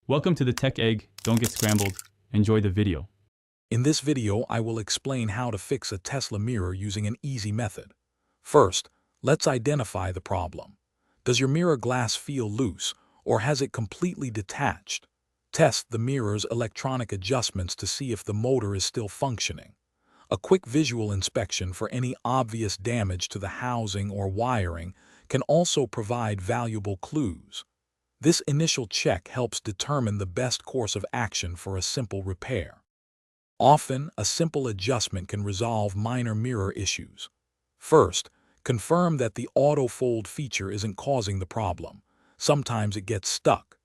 Welcome to the Tech Egg. Don't get scrambled. Enjoy the video. In this video, I will explain how to fix a Tesla mirror using an easy method. First, let's identify the problem. Does your mirror glass feel loose, or has it completely detached? Test the mirror's electronic adjustments to see if the motor is still functioning. A quick visual inspection for any obvious damage to the housing or wiring can also provide valuable clues. This initial check helps determine the best course of action for a simple repair. Often, a simple adjustment can resolve minor mirror issues. First, confirm that the auto-fold feature isn't causing the problem. Sometimes it gets stuck.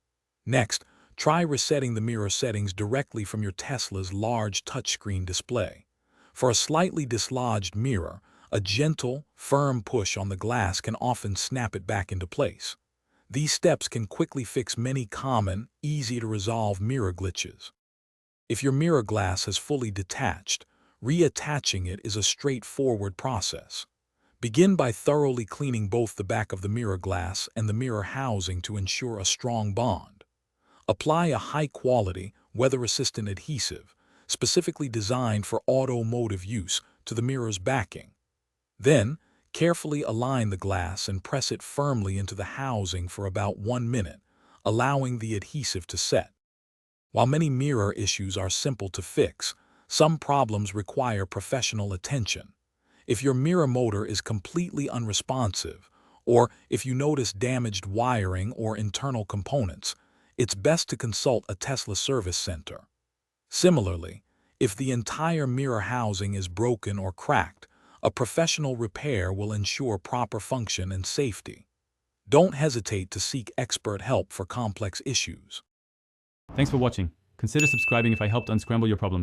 Next, try resetting the mirror settings directly from your Tesla's large touchscreen display. For a slightly dislodged mirror, a gentle, firm push on the glass can often snap it back into place. These steps can quickly fix many common, easy-to-resolve mirror glitches. If your mirror glass has fully detached, reattaching it is a straightforward process. Begin by thoroughly cleaning both the back of the mirror glass and the mirror housing to ensure a strong bond. Apply a high-quality, weather-resistant adhesive, specifically designed for automotive use, to the mirror's backing. Then, carefully align the glass and press it firmly into the housing for about 1 minute, allowing the adhesive to set. While many mirror issues are simple to fix, some problems require professional attention. If your mirror motor is completely unresponsive, or if you notice damaged wiring or internal components, it's best to consult a Tesla service center. Similarly, if the entire mirror housing is broken or cracked, a professional repair will ensure proper function and safety. Don't hesitate to seek expert help for complex issues. Thanks for watching. Consider subscribing if I helped unscramble your problems.